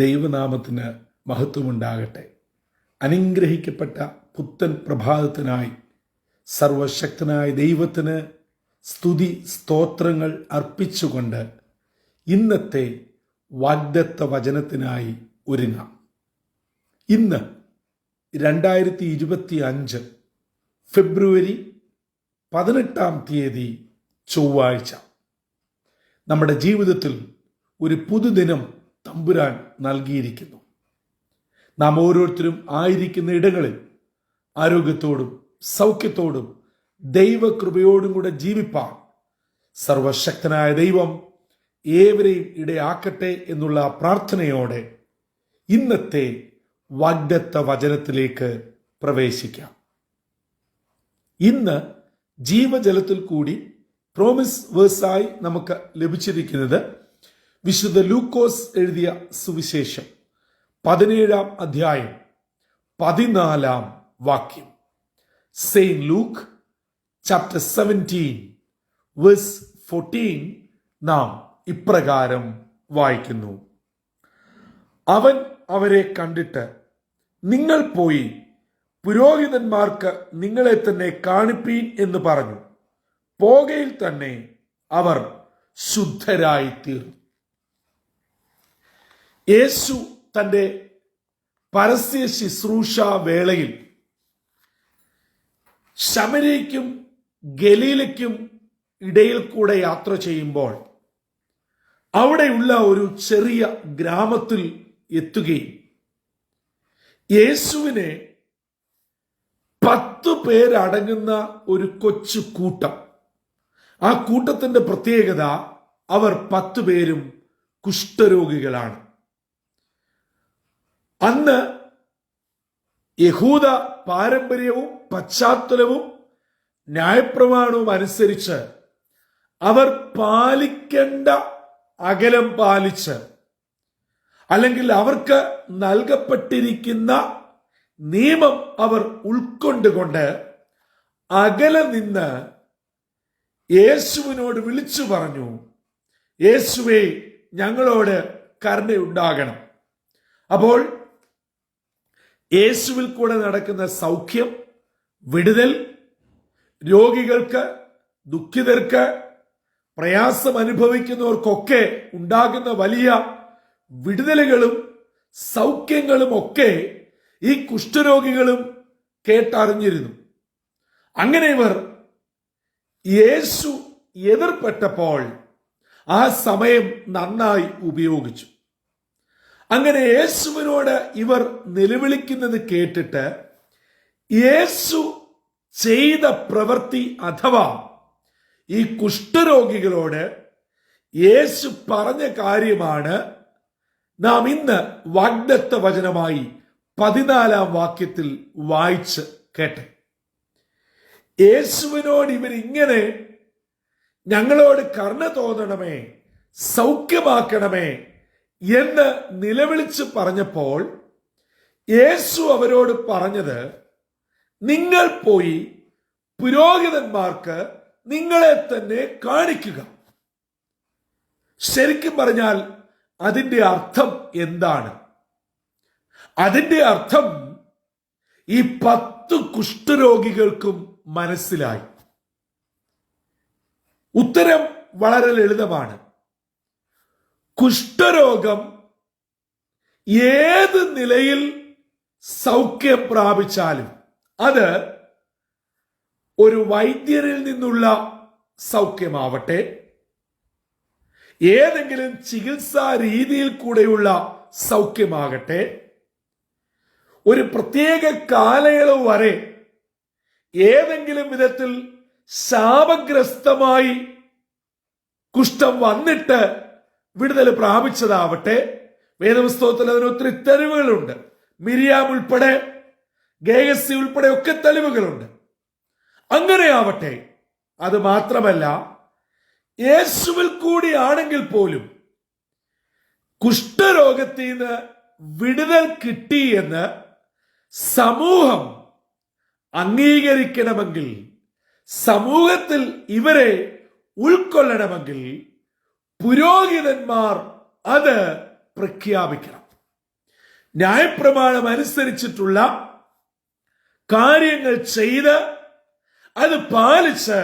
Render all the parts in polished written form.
ദൈവനാമത്തിന് മഹത്വമുണ്ടാകട്ടെ. അനുഗ്രഹിക്കപ്പെട്ട പുത്തൻ പ്രഭാതത്തിനായി സർവശക്തനായ ദൈവത്തിന് സ്തുതി സ്തോത്രങ്ങൾ അർപ്പിച്ചുകൊണ്ട് ഇന്നത്തെ വാഗ്ദത്ത വചനത്തിനായി ഒരുങ്ങാം. ഇന്ന് 2025 ഫെബ്രുവരി 18 ചൊവ്വാഴ്ച. നമ്മുടെ ജീവിതത്തിൽ ഒരു പുതുദിനം തമ്പുരാൻ നൽകിയിരിക്കുന്നു. നാം ഓരോരുത്തരും ആയിരിക്കുന്ന ഇടങ്ങളിൽ ആരോഗ്യത്തോടും സൗഖ്യത്തോടും ദൈവകൃപയോടും കൂടെ ജീവിപ്പാൻ സർവശക്തനായ ദൈവം ഏവരെയും ഇടയാക്കട്ടെ എന്നുള്ള പ്രാർത്ഥനയോടെ ഇന്നത്തെ വാഗ്ദത്ത വചനത്തിലേക്ക് പ്രവേശിക്കാം. ഇന്ന് ജീവജലത്തിൽ കൂടി പ്രോമിസ് വേഴ്സായി നമുക്ക് ലഭിച്ചിരിക്കുന്നത് വിശുദ്ധ ലൂക്കോസ് എഴുതിയ സുവിശേഷം 17-ാം അധ്യായം 14-ാം വാക്യം. സെയിന്റ് ലൂക്ക് ചാപ്റ്റർ 17 വേഴ്സ് 14 നാം ഇപ്രകാരം വായിക്കുന്നു. അവൻ അവരെ കണ്ടിട്ട്, നിങ്ങൾ പോയി പുരോഹിതന്മാർക്ക് നിങ്ങളെ തന്നെ കാണിപ്പീൻ എന്ന് പറഞ്ഞു. പോകയിൽ തന്നെ അവർ ശുദ്ധരായി തീർന്നു. യേശു തൻ്റെ പരസ്യ ശുശ്രൂഷ വേളയിൽ ശമര്യയ്ക്കും ഗലീലയ്ക്കും ഇടയിൽ കൂടെ യാത്ര ചെയ്യുമ്പോൾ അവിടെയുള്ള ഒരു ചെറിയ ഗ്രാമത്തിൽ എത്തുകയും യേശുവിനെ 10 പേരടങ്ങുന്ന ഒരു കൊച്ചു കൂട്ടം, ആ കൂട്ടത്തിന്റെ പ്രത്യേകത അവർ 10 പേരും കുഷ്ഠരോഗികളാണ്. അന്ന് യഹൂദ പാരമ്പര്യവും പശ്ചാത്തലവും ന്യായപ്രമാണവും അനുസരിച്ച് അവർ പാലിക്കേണ്ട അകലം പാലിച്ച്, അല്ലെങ്കിൽ അവർക്ക് നൽകപ്പെട്ടിരിക്കുന്ന നിയമം അവർ ഉൾക്കൊണ്ടുകൊണ്ട് അകലെ നിന്ന് യേശുവിനോട് വിളിച്ചു പറഞ്ഞു, യേശുവേ, ഞങ്ങളോട് കരുണയുണ്ടാകണം. അപ്പോൾ യേശുവിൽ കൂടെ നടക്കുന്ന സൗഖ്യം, വിടുതൽ, രോഗികൾക്ക്, ദുഃഖിതർക്ക്, പ്രയാസം അനുഭവിക്കുന്നവർക്കൊക്കെ ഉണ്ടാകുന്ന വലിയ വിടുതലുകളും സൗഖ്യങ്ങളും ഒക്കെ ഈ കുഷ്ഠരോഗികളും കേട്ടറിഞ്ഞിരുന്നു. അങ്ങനെ ഇവർ യേശു എതിർപ്പെട്ടപ്പോൾ ആ സമയം നന്നായി ഉപയോഗിച്ചു. അങ്ങനെ യേശുവിനോട് ഇവർ നിലവിളിക്കുന്നത് കേട്ടിട്ട് യേശു ചെയ്ത പ്രവൃത്തി അഥവാ ഈ കുഷ്ഠരോഗികളോട് യേശു പറഞ്ഞ കാര്യമാണ് നാം ഇന്ന് വാഗ്ദത്ത വചനമായി 14-ാം വാക്യത്തിൽ വായിച്ച് കേട്ടെ. യേശുവിനോട് ഇവരിങ്ങനെ ഞങ്ങളോട് കരുണ തോന്നണമേ, സൗഖ്യമാക്കണമേ എന്ന് നിലവിളിച്ച് പറഞ്ഞപ്പോൾ യേശു അവരോട് പറഞ്ഞത്, നിങ്ങൾ പോയി പുരോഹിതന്മാർക്ക് നിങ്ങളെ തന്നെ കാണിക്കുക. ശരിക്കും പറഞ്ഞാൽ അതിന്റെ അർത്ഥം എന്താണ്? അതിന്റെ അർത്ഥം ഈ 10 കുഷ്ഠരോഗികൾക്കും മനസ്സിലായി. ഉത്തരം വളരെ ലളിതമാണ്. കുഷ്ഠരോഗം ഏത് നിലയിൽ സൗഖ്യം പ്രാപിച്ചാലും അത് ഒരു വൈദ്യരിൽ നിന്നുള്ള സൗഖ്യമാവട്ടെ, ഏതെങ്കിലും ചികിത്സാ രീതിയിൽ കൂടെയുള്ള സൗഖ്യമാകട്ടെ, ഒരു പ്രത്യേക കാലയളവ് വരെ ഏതെങ്കിലും വിധത്തിൽ ശാപഗ്രസ്തമായി കുഷ്ഠം വന്നിട്ട് വിടുതൽ പ്രാപിച്ചതാവട്ടെ, വേദപുസ്തകത്തിൽ അതിന് ഒത്തിരി തെളിവുകളുണ്ട്. മിരിയാം ഉൾപ്പെടെ, ഗേഹസി ഉൾപ്പെടെ ഒക്കെ തെളിവുകളുണ്ട്. അങ്ങനെയാവട്ടെ, അത് മാത്രമല്ല, യേശുവിൽ കൂടിയാണെങ്കിൽ പോലും കുഷ്ഠരോഗത്തിൽ നിന്ന് വിടുതൽ കിട്ടി എന്ന് സമൂഹം അംഗീകരിക്കണമെങ്കിൽ, സമൂഹത്തിൽ ഇവരെ ഉൾക്കൊള്ളണമെങ്കിൽ പുരോഹിതന്മാർ അത് പ്രഖ്യാപിക്കണം. ന്യായപ്രമാണം അനുസരിച്ചിട്ടുള്ള കാര്യങ്ങൾ ചെയ്ത് അത് പാലിച്ച്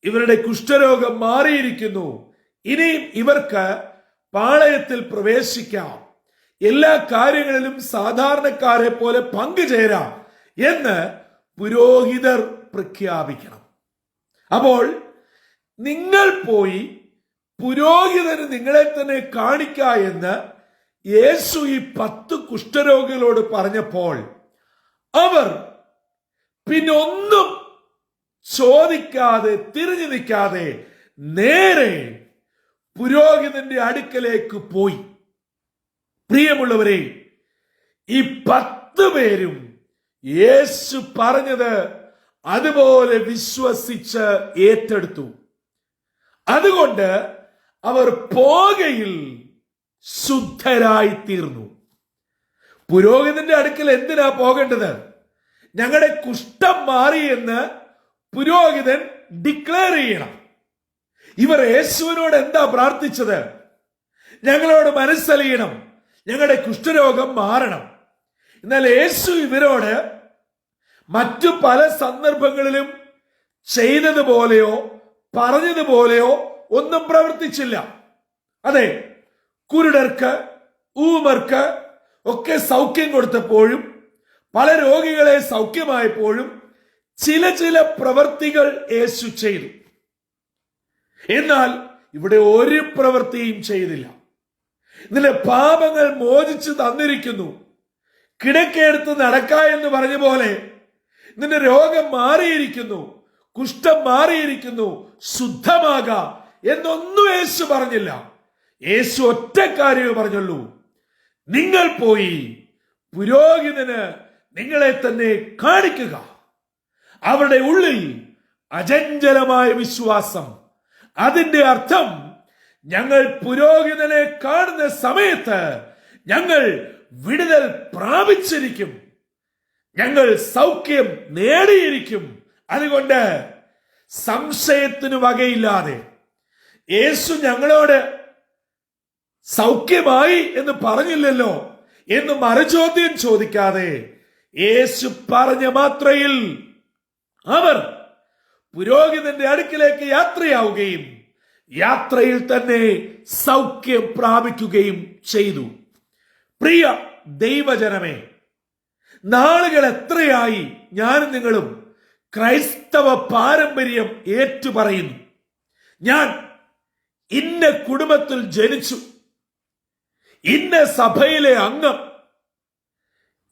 ഇവരുടെ കുഷ്ഠരോഗം മാറിയിരിക്കുന്നു. ഇനിയും ഇവർക്ക് പാളയത്തിൽ പ്രവേശിക്കാം, എല്ലാ കാര്യങ്ങളിലും സാധാരണക്കാരെ പോലെ പങ്കുചേരാം എന്ന് പുരോഹിതർ പ്രഖ്യാപിക്കണം. അപ്പോൾ നിങ്ങൾ പോയി പുരോഹിതന് നിങ്ങളെ തന്നെ കാണിക്ക എന്ന് യേശു ഈ 10 കുഷ്ഠരോഗികളോട് പറഞ്ഞപ്പോൾ അവർ പിന്നൊന്നും ചോദിക്കാതെ തിരിഞ്ഞു നിൽക്കാതെ നേരെ പുരോഹിതന്റെ അടുക്കലേക്ക് പോയി. പ്രിയമുള്ളവരെ, ഈ 10 പേരും യേശു പറഞ്ഞത് അതുപോലെ വിശ്വസിച്ച് ഏറ്റെടുത്തു. അതുകൊണ്ട് അവർ പോകയിൽ ശുദ്ധരായി തീർന്നു. പുരോഹിതന്റെ അടുക്കൽ എന്തിനാ പോകേണ്ടത്? ഞങ്ങളുടെ കുഷ്ഠം മാറിയെന്ന് പുരോഹിതൻ ഡിക്ലെയർ ചെയ്യണം. ഇവർ യേശുവിനോട് എന്താ പ്രാർത്ഥിച്ചത്? ഞങ്ങളോട് മനസ്സലിയണം, ഞങ്ങളുടെ കുഷ്ഠരോഗം മാറണം. എന്നാൽ യേശു ഇവരോട് മറ്റു പല സന്ദർഭങ്ങളിലും ചെയ്തതുപോലെയോ പറഞ്ഞതുപോലെയോ ഒന്നും പ്രവർത്തിച്ചില്ല. അതെ, കുരുടർക്ക് ഊമർക്ക് ഒക്കെ സൗഖ്യം കൊടുത്തപ്പോഴും പല രോഗികളെ സൗഖ്യമായപ്പോഴും ചില പ്രവൃത്തികൾ യേശു ചെയ്തു. എന്നാൽ ഇവിടെ ഒരു പ്രവൃത്തിയും ചെയ്തില്ല. നിന്റെ പാപങ്ങൾ മോചിച്ചു തന്നിരിക്കുന്നു, കിടക്കെടുത്ത് നടക്ക എന്ന് പറഞ്ഞ പോലെ നിന്റെ രോഗം മാറിയിരിക്കുന്നു, കുഷ്ഠം മാറിയിരിക്കുന്നു, ശുദ്ധമാക എന്നൊന്നും യേശു പറഞ്ഞില്ല. യേശു ഒറ്റ കാര്യമേ പറഞ്ഞുള്ളൂ: നിങ്ങൾ പോയി പുരോഹിതന് നിങ്ങളെ തന്നെ കാണിക്കുക. അവരുടെ ഉള്ളിൽ അചഞ്ചലമായ വിശ്വാസം. അതിന്റെ അർത്ഥം, ഞങ്ങൾ പുരോഹിതനെ കാണുന്ന സമയത്ത് ഞങ്ങൾ വിടുതൽ പ്രാപിച്ചിരിക്കും, ഞങ്ങൾ സൗഖ്യം നേടിയിരിക്കും. അതുകൊണ്ട് സംശയത്തിന് വകയില്ലാതെ യേശു ഞങ്ങളോട് സൗഖ്യമായി എന്ന് പറഞ്ഞില്ലല്ലോ എന്ന് മറുചോദ്യം ചോദിക്കാതെ യേശു പറഞ്ഞ മാത്രയിൽ അവർ പുരോഹിതന്റെ അടുക്കിലേക്ക് യാത്രയാവുകയും യാത്രയിൽ തന്നെ സൗഖ്യം പ്രാപിക്കുകയും ചെയ്തു. പ്രിയ ദൈവജനമേ, നാളുകൾ എത്രയായി ഞാനും നിങ്ങളും ക്രൈസ്തവ പാരമ്പര്യം ഏറ്റുപറയുന്നു. ഞാൻ ഇന്ന കുടുംബത്തിൽ ജനിച്ചു, ഇന്ന സഭയിലെ അംഗം,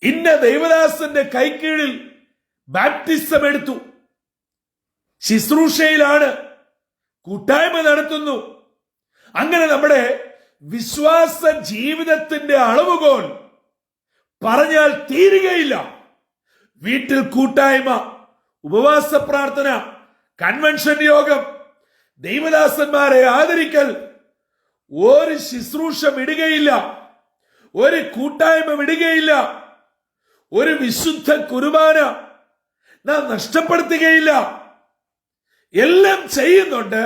ഇന്ന ദൈവദാസന്റെ കൈക്കീഴിൽ ബാപ്റ്റിസം എടുത്തു, ശുശ്രൂഷയിലാണ്, കൂട്ടായ്മ നടത്തുന്നു. അങ്ങനെ നമ്മുടെ വിശ്വാസ ജീവിതത്തിന്റെ അളവുകോൽ പറഞ്ഞാൽ തീരുകയില്ല. വീട്ടിൽ കൂട്ടായ്മ, ഉപവാസ പ്രാർത്ഥന, കൺവെൻഷൻ യോഗം, ദൈവദാസന്മാരെ ആദരിക്കൽ, ഒരു ശുശ്രൂഷ വിടുകയില്ല, ഒരു കൂട്ടായ്മ വിടുകയില്ല, ഒരു വിശുദ്ധ കുർബാന നാം നഷ്ടപ്പെടുത്തുകയില്ല. എല്ലാം ചെയ്യുന്നുണ്ട്.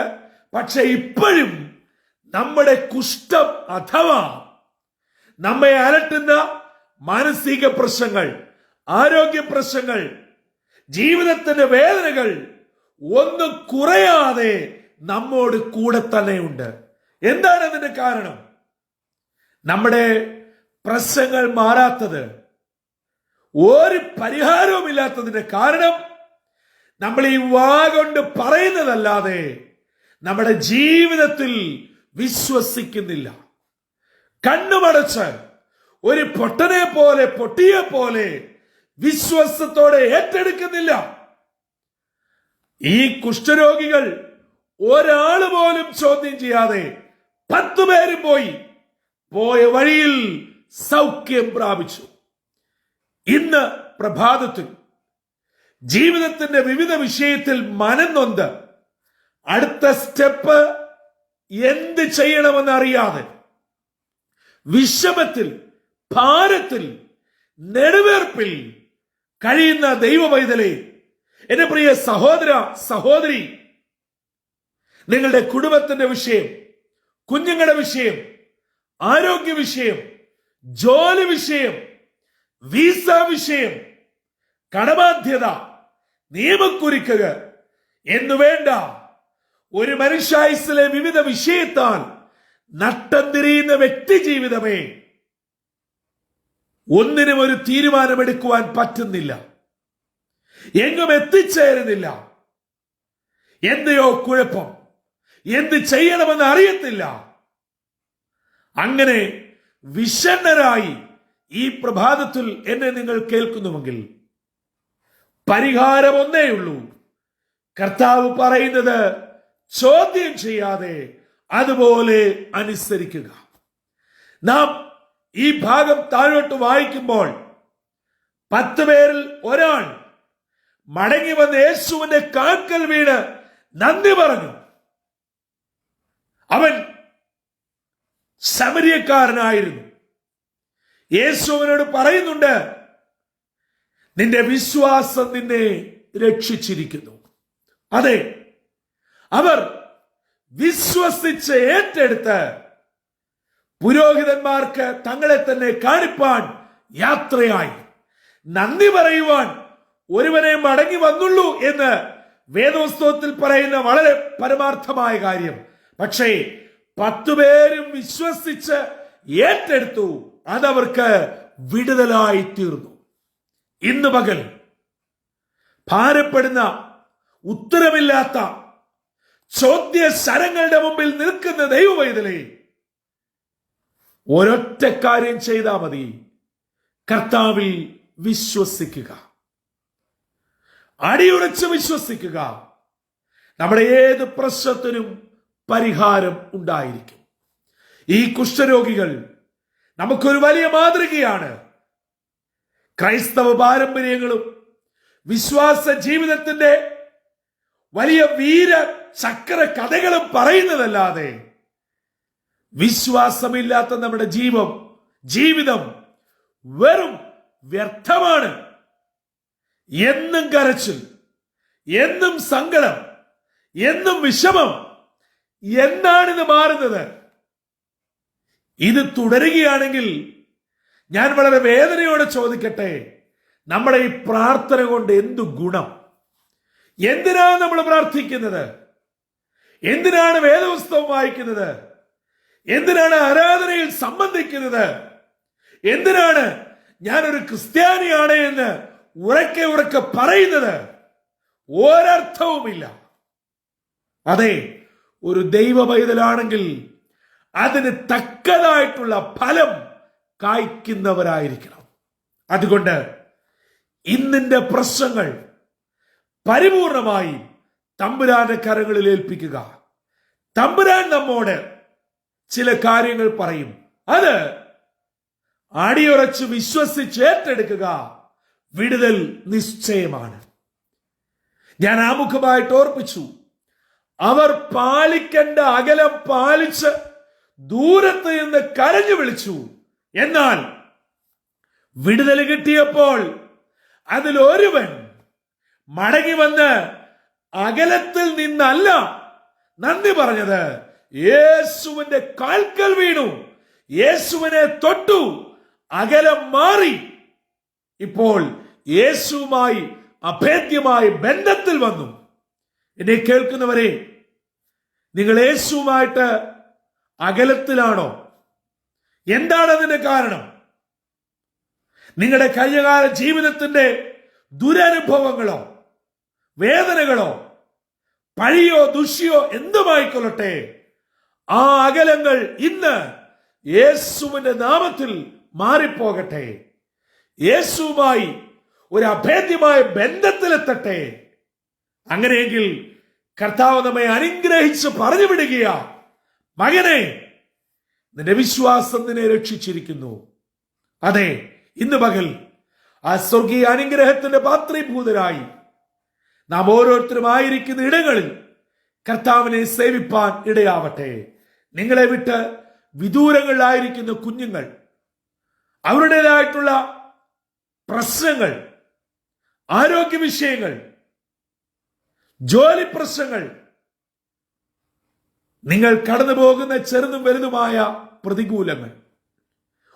പക്ഷെ ഇപ്പോഴും നമ്മുടെ കുഷ്ഠം അഥവാ നമ്മെ അലട്ടുന്ന മാനസിക പ്രശ്നങ്ങൾ, ആരോഗ്യ പ്രശ്നങ്ങൾ, ജീവിതത്തിന്റെ വേദനകൾ ഒന്നും കുറയാതെ നമ്മോട് കൂടെ തന്നെയുണ്ട്. എന്താണ് അതിന്റെ കാരണം? നമ്മുടെ പ്രശ്നങ്ങൾ മാറാത്തത്, ഒരു പരിഹാരവും ഇല്ലാത്തതിന്റെ കാരണം നമ്മൾ ഈ വാ കൊണ്ട് പറയുന്നതല്ലാതെ നമ്മുടെ ജീവിതത്തിൽ വിശ്വസിക്കുന്നില്ല. കണ്ണുമടച്ച് ഒരു പൊട്ടനെ പോലെ, പൊട്ടിയെ പോലെ വിശ്വാസത്തോടെ ഏറ്റെടുക്കുന്നില്ല. ഈ കുഷ്ഠരോഗികൾ ഒരാൾ പോലും ചോദ്യം ചെയ്യാതെ 10 പേരും പോയ വഴിയിൽ സൗഖ്യം പ്രാപിച്ചു. ഇന്ന് പ്രഭാതത്തിൽ ജീവിതത്തിന്റെ വിവിധ വിഷയത്തിൽ മനംനൊന്ത് അടുത്ത സ്റ്റെപ്പ് എന്ത് ചെയ്യണമെന്ന് അറിയാതെ വിഷമത്തിൽ, ഭാരത്തിൽ, നെടുവേർപ്പിൽ കഴിയുന്ന ദൈവവൈതലേ, എന്റെ പ്രിയ സഹോദര സഹോദരി, നിങ്ങളുടെ കുടുംബത്തിന്റെ വിഷയം, കുഞ്ഞുങ്ങളുടെ വിഷയം, ആരോഗ്യ വിഷയം, ജോലി വിഷയം, വിസ വിഷയം, കടബാധ്യത, നിയമക്കുരുക്കുകൾ എന്നുവേണ്ട ഒരു മനുഷ്യായുസ്സിലെ വിവിധ വിഷയത്താൽ നട്ടം തിരിയുന്ന വ്യക്തി ജീവിതമേ ഒന്നിനും ഒരു തീരുമാനമെടുക്കുവാൻ പറ്റുന്നില്ല, എങ്ങും എത്തിച്ചേരുന്നില്ല. എന്തെയോ കുഴപ്പം, എന്ത് ചെയ്യണമെന്ന് അറിയത്തില്ല. അങ്ങനെ വിഷണ്ണരായി ഈ പ്രഭാതത്തിൽ എന്നെ നിങ്ങൾ കേൾക്കുന്നുവെങ്കിൽ പരിഹാരം ഒന്നേയുള്ളൂ. കർത്താവ് പറയുന്നത് ചോദ്യം ചെയ്യാതെ അതുപോലെ അനുസരിക്കുക. നാം ഈ ഭാഗം താഴോട്ട് വായിക്കുമ്പോൾ 10 പേരിൽ ഒരാൾ മടങ്ങി വന്ന് യേശുവിന്റെ കാൽക്കൽ വീണ് നന്ദി പറഞ്ഞു. അവൻ ശമരിയക്കാരനായിരുന്നു. യേശുവിനോട് പറയുന്നുണ്ട്, നിന്റെ വിശ്വാസം നിന്നെ രക്ഷിച്ചിരിക്കുന്നു. അതെ, അവർ വിശ്വസിച്ച് ഏറ്റെടുത്ത് പുരോഹിതന്മാർക്ക് തങ്ങളെ തന്നെ കാണിപ്പാൻ യാത്രയായി. നന്ദി പറയുവാൻ ഒരുവനെ മടങ്ങി വന്നുള്ളൂ എന്ന് വേദപുസ്തകത്തിൽ പറയുന്ന വളരെ പരമാർത്ഥമായ കാര്യം. പക്ഷേ 10 പേരും വിശ്വസിച്ച് ഏറ്റെടുത്തു. അതവർക്ക് വിടുതലായി തീർന്നു. ഇന്ന് പകൽ ഭാരപ്പെടുന്ന, ഉത്തരമില്ലാത്ത ചോദ്യ ശരങ്ങളുടെ മുമ്പിൽ നിൽക്കുന്ന ദൈവവൈതലേ, ഒരൊറ്റ കാര്യം ചെയ്താൽ മതി. കർത്താവിൽ വിശ്വസിക്കുക, അടിയുറച്ച് വിശ്വസിക്കുക. നമ്മുടെ ഏത് പ്രശ്നത്തിനും പരിഹാരം ഉണ്ടായിരിക്കും. ഈ കുഷ്ഠരോഗികൾ നമുക്കൊരു വലിയ മാതൃകയാണ്. ക്രൈസ്തവ പാരമ്പര്യങ്ങളും വിശ്വാസ ജീവിതത്തിന്റെ വലിയ വീര ചക്ര കഥകളും പറയുന്നതല്ലാതെ വിശ്വാസമില്ലാത്ത നമ്മുടെ ജീവിതം വെറും വ്യർത്ഥമാണ്. എന്നും കരച്ചിൽ, എന്നും സങ്കടം, എന്നും വിഷമം. എന്താണിത് മാറുന്നത്? ഇത് തുടരുകയാണെങ്കിൽ ഞാൻ വളരെ വേദനയോടെ ചോദിക്കട്ടെ, നമ്മുടെ ഈ പ്രാർത്ഥന കൊണ്ട് എന്തു ഗുണം? എന്തിനാണ് നമ്മൾ പ്രാർത്ഥിക്കുന്നത്? എന്തിനാണ് വേദപുസ്തകം വായിക്കുന്നത്? എന്തിനാണ് ആരാധനയിൽ സംബന്ധിക്കുന്നത്? എന്തിനാണ് ഞാനൊരു ക്രിസ്ത്യാനിയാണ് എന്ന് ഉറക്കെ ഉറക്കെ പറയുന്നത്? ഒരർത്ഥവുമില്ല. അതെ, ഒരു ദൈവ പൈതലാണെങ്കിൽ അതിന് തക്കതായിട്ടുള്ള ഫലം കായ്ക്കുന്നവരായിരിക്കണം. അതുകൊണ്ട് ഇന്നിന്റെ പ്രശ്നങ്ങൾ പരിപൂർണമായി തമ്പുരാന്റെ കരങ്ങളിൽ ഏൽപ്പിക്കുക. തമ്പുരാൻ നമ്മോട് ചില കാര്യങ്ങൾ പറയും. അത് അടിയുറച്ച് വിശ്വസിച്ച് ഏറ്റെടുക്കുക. വിടുതൽ നിശ്ചയമാണ്. ഞാൻ ആമുഖമായിട്ട് ഓർപ്പിച്ചു, അവർ പാലിക്കേണ്ട അകലം പാലിച്ച് ദൂരത്ത് നിന്ന് കരഞ്ഞു വിളിച്ചു. എന്നാൽ വിടുതൽ കിട്ടിയപ്പോൾ അതിലൊരുവൻ മടങ്ങി വന്ന് അകലത്തിൽ നിന്നല്ല നന്ദി പറഞ്ഞത്, യേശുവിന്റെ കാൽക്കൽ വീണു, യേശുവിനെ തൊട്ടു, അകലം മാറി. ഇപ്പോൾ യേശുവുമായി അഭേദ്യമായ ബന്ധത്തിൽ വന്നു. എന്നെ കേൾക്കുന്നവരെ, നിങ്ങൾ യേശുവുമായിട്ട് അകലത്തിലാണോ? എന്താണ് അതിന്റെ കാരണം? നിങ്ങളുടെ കഴിഞ്ഞകാല ജീവിതത്തിന്റെ ദുരനുഭവങ്ങളോ വേദനകളോ പഴിയോ ദുഷ്യോ എന്തുമായിക്കൊള്ളട്ടെ, ആ അകലങ്ങൾ ഇന്ന് യേശുവിന്റെ നാമത്തിൽ മാറിപ്പോകട്ടെ. യേശുവുമായി ഒരു അഭേദ്യമായ ബന്ധത്തിലെത്തട്ടെ. അങ്ങനെയെങ്കിൽ കർത്താവ് നമ്മെ അനുഗ്രഹിച്ച് പറഞ്ഞു വിടുകയാ, മകനെ, നിന്റെ വിശ്വാസം നിന്നെ രക്ഷിച്ചിരിക്കുന്നു. അതെ, ഇന്ന് പകൽ ആ സ്വർഗീയ അനുഗ്രഹത്തിന്റെ പാത്രീഭൂതരായി നാം ഓരോരുത്തരും ആയിരിക്കുന്ന ഇടങ്ങളിൽ കർത്താവിനെ സേവിപ്പാൻ ഇടയാവട്ടെ. നിങ്ങളെ വിട്ട് വിദൂരങ്ങളിലായിരിക്കുന്ന കുഞ്ഞുങ്ങൾ, അവരുടേതായിട്ടുള്ള പ്രശ്നങ്ങൾ, ആരോഗ്യ വിഷയങ്ങൾ, ജോലി പ്രശ്നങ്ങൾ, നിങ്ങൾ കടന്നു പോകുന്ന ചെറുതും വലുതുമായ പ്രതികൂലങ്ങൾ,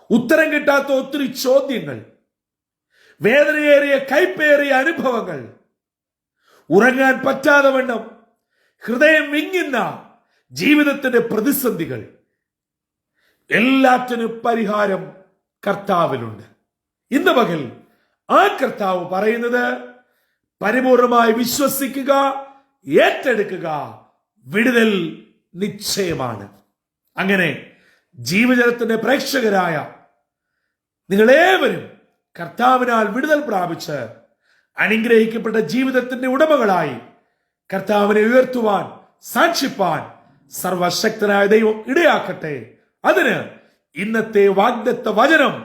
ഉത്തരം കിട്ടാത്ത ഒത്തിരി ചോദ്യങ്ങൾ, വേദനയേറിയ കൈപ്പേറിയ അനുഭവങ്ങൾ, ഉറങ്ങാൻ പറ്റാതെ വണ്ണം ഹൃദയം വിങ്ങുന്ന ജീവിതത്തിന്റെ പ്രതിസന്ധികൾ, എല്ലാറ്റിനും പരിഹാരം കർത്താവിലുണ്ട്. ഇന്ന് പകൽ ആ കർത്താവ് പറയുന്നത്, പരിപൂർണമായി വിശ്വസിക്കുക, ഏറ്റെടുക്കുക, വിടുതൽ നിശ്ചയമാണ്. അങ്ങനെ ജീവജലത്തിന്റെ പ്രേക്ഷകരായ നിങ്ങളേവരും കർത്താവിനാൽ വിടുതൽ പ്രാപിച്ച് അനുഗ്രഹിക്കപ്പെട്ട ജീവിതത്തിന്റെ ഉടമകളായി കർത്താവിനെ ഉയർത്തുവാൻ, സാക്ഷിപ്പാൻ സർവശക്തനായ ദൈവം ഇടയാക്കട്ടെ. അതിന് ഇന്നത്തെ വാഗ്ദത്ത വചനം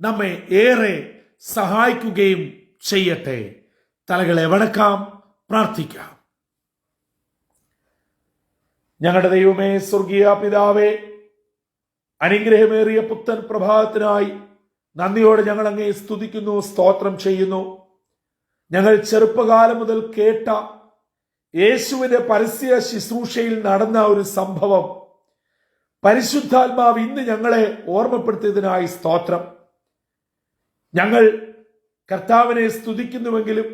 നമ്മെ ഏറെ സഹായിക്കുകയും ചെയ്യട്ടെ. തലകളെ വണക്കാം, പ്രാർത്ഥിക്കാം. ഞങ്ങളുടെ ദൈവമേ, സ്വർഗീയ പിതാവേ, അനുഗ്രഹമേറിയ പുത്തൻ പ്രഭാതത്തിനായി നന്ദിയോടെ ഞങ്ങൾ അങ്ങയെ സ്തുതിക്കുന്നു, സ്തോത്രം ചെയ്യുന്നു. ഞങ്ങൾ ചെറുപ്പകാലം മുതൽ കേട്ട യേശുവിന്റെ പരസ്യ ശുശ്രൂഷയിൽ നടന്ന ഒരു സംഭവം പരിശുദ്ധാത്മാവ് ഇന്ന് ഞങ്ങളെ ഓർമ്മപ്പെടുത്തിയതിനായി സ്തോത്രം. ഞങ്ങൾ കർത്താവിനെ സ്തുതിക്കുന്നുവെങ്കിലും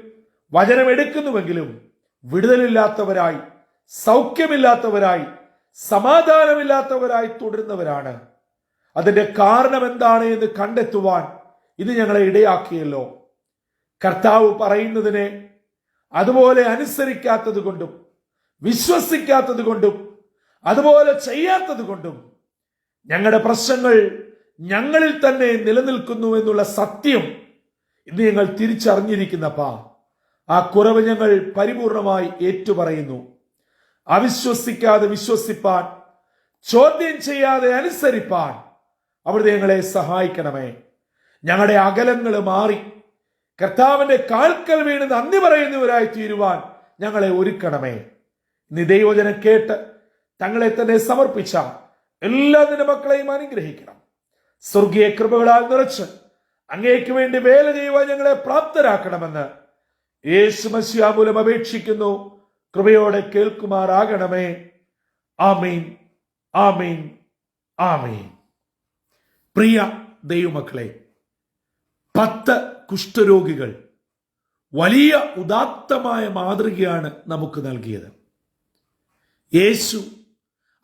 വചനമെടുക്കുന്നുവെങ്കിലും വിടുതലില്ലാത്തവരായി, സൗഖ്യമില്ലാത്തവരായി, സമാധാനമില്ലാത്തവരായി തുടരുന്നവരാണ്. അതിന്റെ കാരണം എന്താണ് എന്ന് കണ്ടെത്തുവാൻ ഇത് ഞങ്ങളെ ഇടയാക്കിയല്ലോ. കർത്താവ് പറയുന്നതിനെ അതുപോലെ അനുസരിക്കാത്തത് കൊണ്ടും വിശ്വസിക്കാത്തത് കൊണ്ടും അതുപോലെ ചെയ്യാത്തത് കൊണ്ടും ഞങ്ങളുടെ പ്രശ്നങ്ങൾ ഞങ്ങളിൽ തന്നെ നിലനിൽക്കുന്നു എന്നുള്ള സത്യം ഇന്ന് ഞങ്ങൾ തിരിച്ചറിഞ്ഞിരിക്കുന്നപ്പാ. ആ കുറവ് ഞങ്ങൾ പരിപൂർണമായി ഏറ്റുപറയുന്നു. അവിശ്വസിക്കാതെ വിശ്വസിപ്പാൻ, ചോദ്യം ചെയ്യാതെ അനുസരിപ്പാൻ അവിടുന്ന് ഞങ്ങളെ സഹായിക്കണമേ. ഞങ്ങളുടെ അകലങ്ങൾ മാറി കർത്താവിന്റെ കാൽക്കൽ വീണ് നന്ദി പറയുന്നവരായി തീരുവാൻ ഞങ്ങളെ ഒരുക്കണമേ. ഇന്ന് ദൈവവചനം കേട്ട് തങ്ങളെ തന്നെ സമർപ്പിച്ച എല്ലാ നിന്റെ മക്കളെയും അനുഗ്രഹിക്കണം. സ്വർഗീയ കൃപകളാൽ നിറച്ച് അങ്ങേക്ക് വേണ്ടി വേല ചെയ്യുവാൻ ഞങ്ങളെ പ്രാപ്തരാക്കണമെന്ന് യേശു മശിഹാ മൂലം അപേക്ഷിക്കുന്നു. കൃപയോടെ കേൾക്കുമാറാകണമേ. ആമീൻ, ആമീൻ, ആമീൻ. പ്രിയ ദൈവമക്കളെ, 10 കുഷ്ഠരോഗികൾ വലിയ ഉദാത്തമായ മാതൃകയാണ് നമുക്ക് നൽകിയത്. യേശു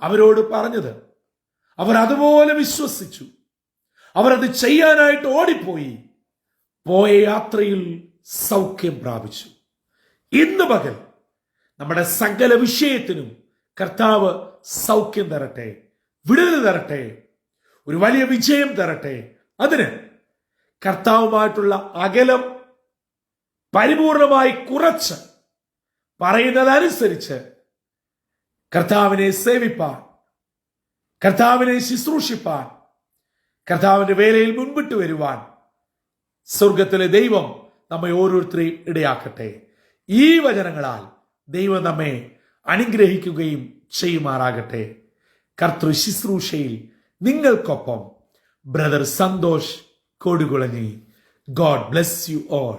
അവരോട് പറഞ്ഞത് അവർ അതുപോലെ വിശ്വസിച്ചു. അവരത് ചെയ്യാനായിട്ട് ഓടിപ്പോയി. പോയ യാത്രയിൽ സൗഖ്യം പ്രാപിച്ചു. ഇന്ന് പകൽ നമ്മുടെ സകല വിഷയത്തിനും കർത്താവ് സൗഖ്യം തരട്ടെ, വിടുതൽ തരട്ടെ, ഒരു വലിയ വിജയം തരട്ടെ. അതിന് കർത്താവുമായിട്ടുള്ള അകലം പരിപൂർണമായി കുറച്ച് പറയുന്നതനുസരിച്ച് കർത്താവിനെ സേവിപ്പാൻ, കർത്താവിനെ ശുശ്രൂഷിപ്പാൻ, കർത്താവിന്റെ വേലയിൽ മുൻപിട്ട് വരുവാൻ സ്വർഗത്തിലെ ദൈവം നമ്മെ ഓരോരുത്തരെയും ഇടയാക്കട്ടെ. ഈ വചനങ്ങളാൽ ദൈവം നമ്മെ അനുഗ്രഹിക്കുകയും ചെയ്യുമാറാകട്ടെ. കർത്തൃ ശുശ്രൂഷയിൽ നിങ്ങൾക്കൊപ്പം brother Santhosh Kodukulanji. God bless you all.